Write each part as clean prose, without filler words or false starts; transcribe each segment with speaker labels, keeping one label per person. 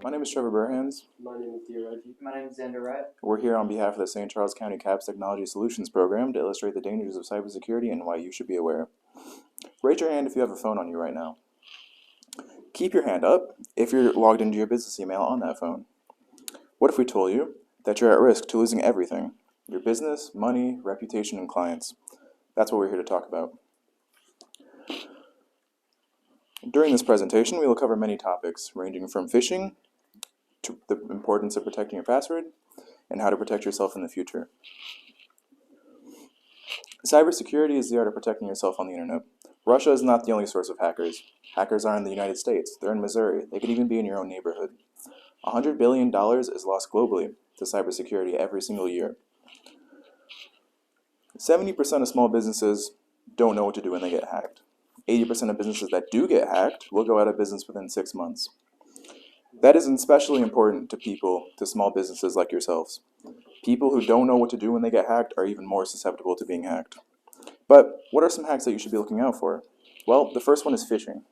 Speaker 1: My name is Trevor Burhans.
Speaker 2: My name is Diraji.
Speaker 3: My name is Xander Wright.
Speaker 1: We're here on behalf of the St. Charles County CAPS Technology Solutions Program to illustrate the dangers of cybersecurity and why you should be aware. Raise your hand if you have a phone on you right now. Keep your hand up if you're logged into your business email on that phone. What if we told you that you're at risk to losing everything? Your business, money, reputation, and clients. That's what we're here to talk about. During this presentation, we will cover many topics, ranging from phishing to the importance of protecting your password and how to protect yourself in the future. Cybersecurity is the art of protecting yourself on the internet. Russia is not the only source of hackers. Hackers are in the United States. They're in Missouri. They could even be in your own neighborhood. $100 billion is lost globally to cybersecurity every single year. 70% of small businesses don't know what to do when they get hacked. 80% of businesses that do get hacked will go out of business within 6 months. That is especially important to small businesses like yourselves. People who don't know what to do when they get hacked are even more susceptible to being hacked. But what are some hacks that you should be looking out for? Well, the first one is phishing.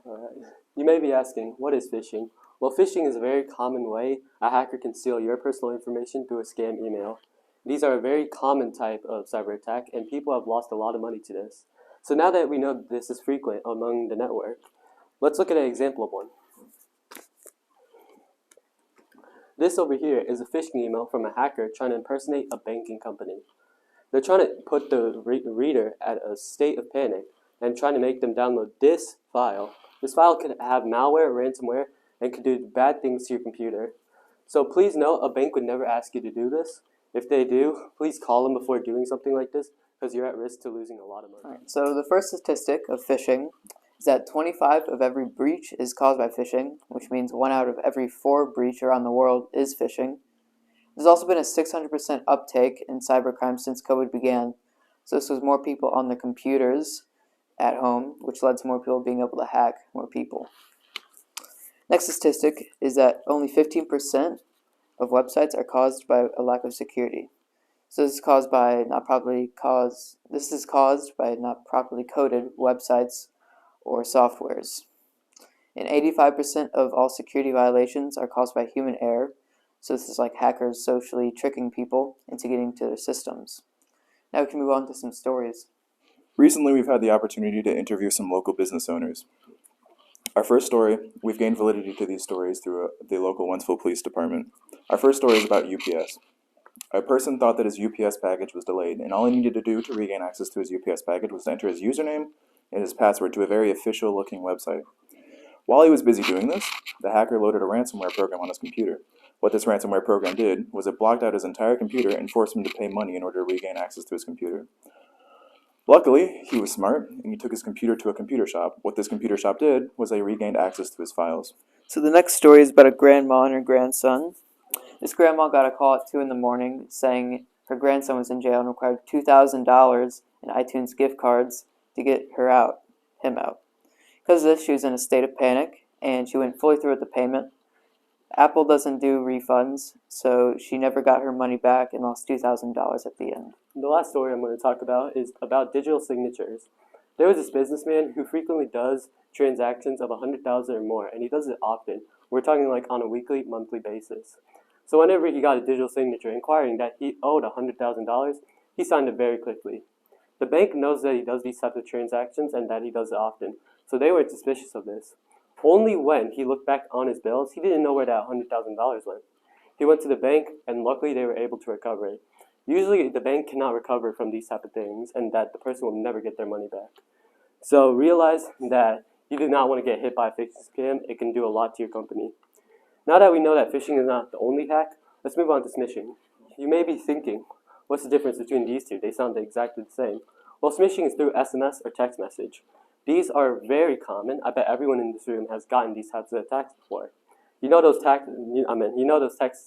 Speaker 2: Alright. You may be asking, what is phishing? Well, phishing is a very common way a hacker can steal your personal information through a scam email. These are a very common type of cyber attack, and people have lost a lot of money to this. So now that we know that this is frequent among the network, let's look at an example of one. This over here is a phishing email from a hacker trying to impersonate a banking company. They're trying to put the reader at a state of panic and trying to make them download this file. This file could have malware, ransomware, and could do bad things to your computer. So please note, a bank would never ask you to do this. If they do, please call them before doing something like this, because you're at risk to losing a lot of money.
Speaker 3: Alright, so the first statistic of phishing is that 25 of every breach is caused by phishing, which means 1 out of every 4 breach around the world is phishing. There's also been a 600% uptake in cybercrime since COVID began. So this was more people on their computers at home, which led to more people being able to hack more people. Next statistic is that only 15% of websites are caused by a lack of security. So this is caused by not properly coded websites or softwares. And 85% of all security violations are caused by human error. So this is like hackers socially tricking people into getting to their systems. Now we can move on to some stories.
Speaker 1: Recently, we've had the opportunity to interview some local business owners. Our first story, we've gained validity to these stories through the local Wentzville Police Department. Our first story is about UPS. A person thought that his UPS package was delayed, and all he needed to do to regain access to his UPS package was to enter his username and his password to a very official-looking website. While he was busy doing this, the hacker loaded a ransomware program on his computer. What this ransomware program did was it blocked out his entire computer and forced him to pay money in order to regain access to his computer. Luckily, he was smart, and he took his computer to a computer shop. What this computer shop did was they regained access to his files.
Speaker 3: So the next story is about a grandma and her grandson. This grandma got a call at 2 in the morning saying her grandson was in jail and required $2,000 in iTunes gift cards to get him out. Because of this, she was in a state of panic, and she went fully through with the payment. Apple doesn't do refunds, so she never got her money back and lost $2,000 at the end.
Speaker 2: The last story I'm going to talk about is about digital signatures. There was this businessman who frequently does transactions of $100,000 or more, and he does it often. We're talking like on a weekly, monthly basis. So whenever he got a digital signature inquiring that he owed $100,000, he signed it very quickly. The bank knows that he does these types of transactions and that he does it often, so they were suspicious of this. Only when he looked back on his bills, he didn't know where that $100,000 went. He went to the bank, and luckily they were able to recover it. Usually the bank cannot recover from these type of things, and that the person will never get their money back. So realize that you do not want to get hit by a phishing scam. It can do a lot to your company. Now that we know that phishing is not the only hack, let's move on to smishing. You may be thinking, what's the difference between these two? They sound exactly the same. Well, smishing is through SMS or text message. These are very common. I bet everyone in this room has gotten these types of attacks before. You know those texts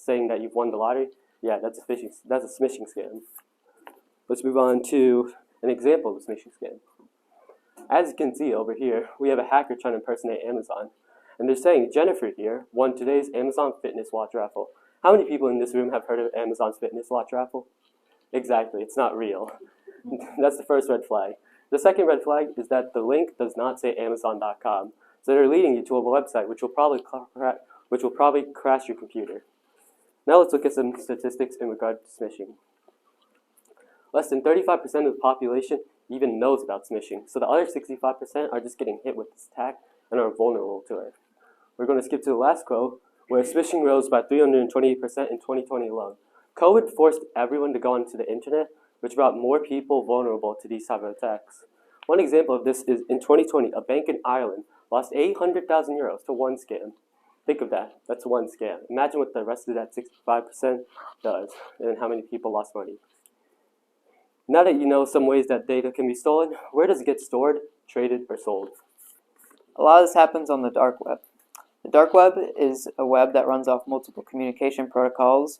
Speaker 2: saying that you've won the lottery? Yeah, that's a smishing scam. Let's move on to an example of a smishing scam. As you can see over here, we have a hacker trying to impersonate Amazon. And they're saying Jennifer here won today's Amazon Fitness Watch raffle. How many people in this room have heard of Amazon's Fitness Watch raffle? Exactly, it's not real. That's the first red flag. The second red flag is that the link does not say Amazon.com. So they're leading you to a website which will probably which will probably crash your computer. Now let's look at some statistics in regard to smishing. Less than 35% of the population even knows about smishing, so the other 65% are just getting hit with this attack and are vulnerable to it. We're going to skip to the last quote, where smishing rose by 328% in 2020 alone. COVID forced everyone to go onto the internet, which brought more people vulnerable to these type of attacks. One example of this is in 2020, a bank in Ireland lost 800,000 euros to one scam. Think of that. That's one scam. Imagine what the rest of that 65% does and how many people lost money. Now that you know some ways that data can be stolen, where does it get stored, traded, or sold?
Speaker 3: A lot of this happens on the dark web. The dark web is a web that runs off multiple communication protocols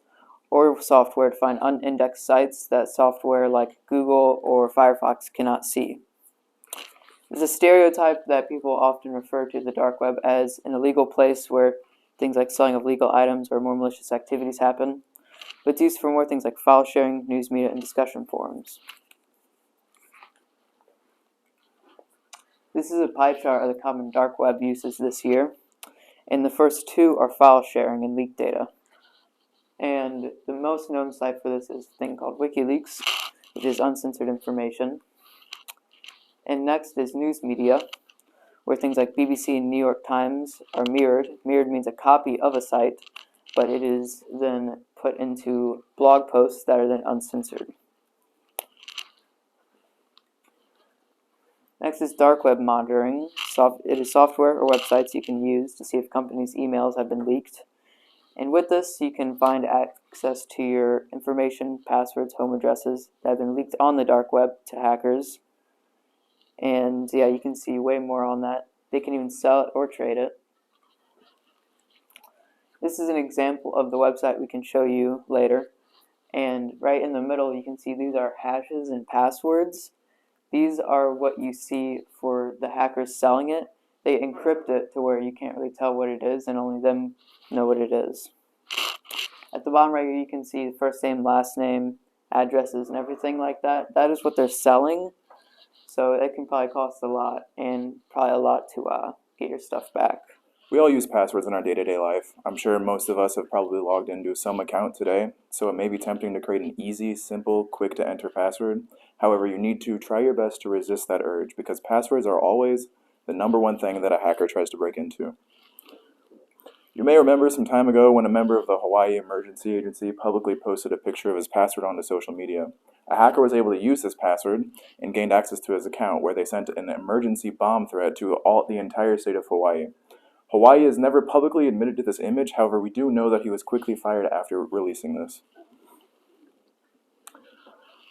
Speaker 3: or software to find unindexed sites that software like Google or Firefox cannot see. There's a stereotype that people often refer to the dark web as an illegal place where things like selling of legal items or more malicious activities happen, but it's used for more things like file sharing, news media, and discussion forums. This is a pie chart of the common dark web uses this year, and the first two are file sharing and leaked data. And the most known site for this is a thing called WikiLeaks, which is uncensored information. And next is news media, where things like BBC and New York Times are mirrored. Mirrored means a copy of a site, but it is then put into blog posts that are then uncensored. Next is dark web monitoring. It is software or websites you can use to see if companies' emails have been leaked. And with this, you can find access to your information, passwords, home addresses that have been leaked on the dark web to hackers. And yeah, you can see way more on that. They can even sell it or trade it. This is an example of the website we can show you later. And right in the middle, you can see these are hashes and passwords. These are what you see for the hackers selling it. They encrypt it to where you can't really tell what it is and only them know what it is. At the bottom right here, you can see the first name, last name, addresses, and everything like that. That is what they're selling. So it can probably cost a lot and probably a lot to get your stuff back.
Speaker 1: We all use passwords in our day-to-day life. I'm sure most of us have probably logged into some account today, so it may be tempting to create an easy, simple, quick-to-enter password. However, you need to try your best to resist that urge because passwords are always the number one thing that a hacker tries to break into. You may remember some time ago when a member of the Hawaii Emergency Agency publicly posted a picture of his password onto social media. A hacker was able to use this password and gained access to his account where they sent an emergency bomb threat to the entire state of Hawaii. Hawaii has never publicly admitted to this image, however, we do know that he was quickly fired after releasing this.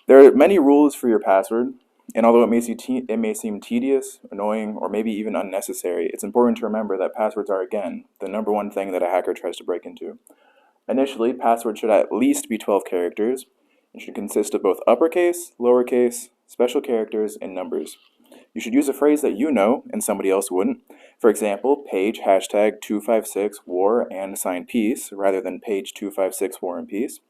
Speaker 1: There are many rules for your password, and although it may seem tedious, annoying, or maybe even unnecessary, it's important to remember that passwords are, again, the number one thing that a hacker tries to break into. Initially, passwords should at least be 12 characters, and should consist of both uppercase, lowercase, special characters, and numbers. You should use a phrase that you know and somebody else wouldn't. For example, page hashtag 256 war and sign peace rather than page 256 war and peace.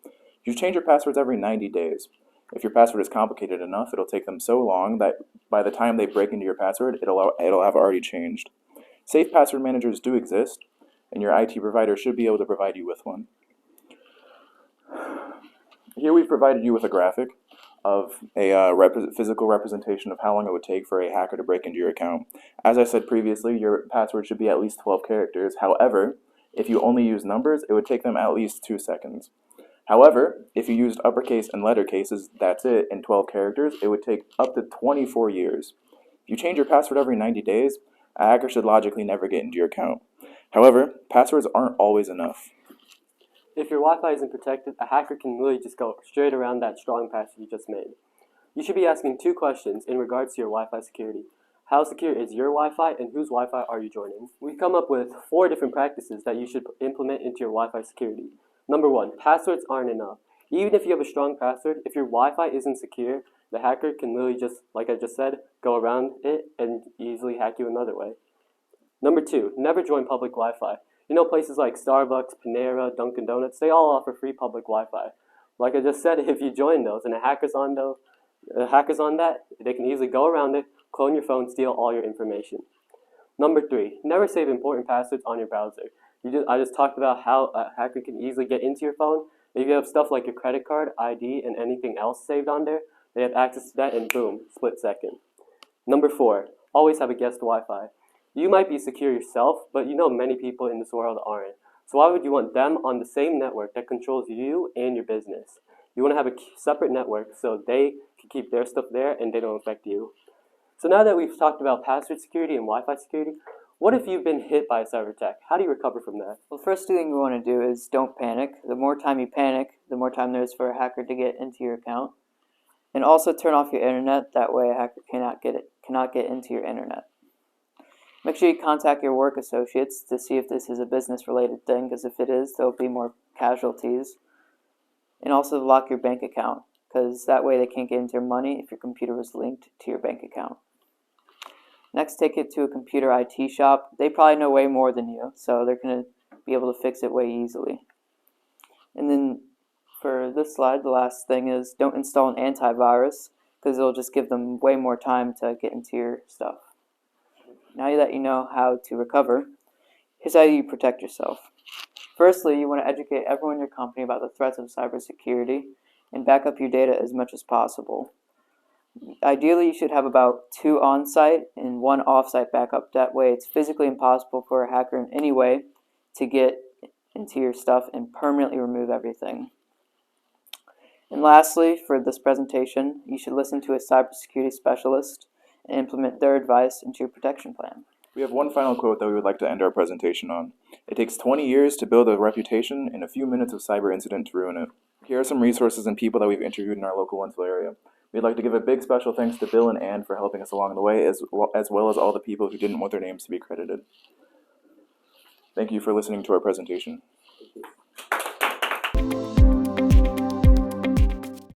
Speaker 1: You should change your passwords every 90 days. If your password is complicated enough, it'll take them so long that by the time they break into your password, it'll have already changed. Safe password managers do exist, and your IT provider should be able to provide you with one. Here we've provided you with a graphic of a physical representation of how long it would take for a hacker to break into your account. As I said previously, your password should be at least 12 characters. However, if you only use numbers, it would take them at least 2 seconds. However, if you used uppercase and letter cases, that's it, in 12 characters, it would take up to 24 years. If you change your password every 90 days, a hacker should logically never get into your account. However, passwords aren't always enough.
Speaker 2: If your Wi-Fi isn't protected, a hacker can really just go straight around that strong password you just made. You should be asking 2 questions in regards to your Wi-Fi security. How secure is your Wi-Fi and whose Wi-Fi are you joining? We've come up with 4 different practices that you should implement into your Wi-Fi security. Number 1, passwords aren't enough. Even if you have a strong password, if your Wi-Fi isn't secure, the hacker can literally just, like I just said, go around it and easily hack you another way. Number 2, never join public Wi-Fi. You know, places like Starbucks, Panera, Dunkin' Donuts, they all offer free public Wi-Fi. Like I just said, if you join those and a hacker's on that, they can easily go around it, clone your phone, steal all your information. Number 3, never save important passwords on your browser. I just talked about how a hacker can easily get into your phone. If you have stuff like your credit card, ID, and anything else saved on there, they have access to that, and boom, split second. Number 4, always have a guest Wi-Fi. You might be secure yourself, but you know many people in this world aren't. So why would you want them on the same network that controls you and your business? You want to have a separate network so they can keep their stuff there and they don't affect you. So now that we've talked about password security and Wi-Fi security, what if you've been hit by a cyber attack? How do you recover from that?
Speaker 3: Well, first thing you want to do is don't panic. The more time you panic, the more time there is for a hacker to get into your account. And also turn off your internet. That way a hacker cannot get into your internet. Make sure you contact your work associates to see if this is a business-related thing, because if it is, there'll be more casualties. And also lock your bank account, because that way they can't get into your money if your computer was linked to your bank account. Next, take it to a computer IT shop. They probably know way more than you, so they're going to be able to fix it way easily. And then for this slide, the last thing is don't install an antivirus, because it'll just give them way more time to get into your stuff. Now that you know how to recover, here's how you protect yourself. Firstly, you want to educate everyone in your company about the threats of cybersecurity and back up your data as much as possible. Ideally, you should have about 2 on-site and 1 off-site backup. That way, it's physically impossible for a hacker in any way to get into your stuff and permanently remove everything. And lastly, for this presentation, you should listen to a cybersecurity specialist and implement their advice into your protection plan.
Speaker 1: We have one final quote that we would like to end our presentation on. It takes 20 years to build a reputation and a few minutes of cyber incident to ruin it. Here are some resources and people that we've interviewed in our local Wentzville area. We'd like to give a big special thanks to Bill and Ann for helping us along the way, as well as all the people who didn't want their names to be credited. Thank you for listening to our presentation.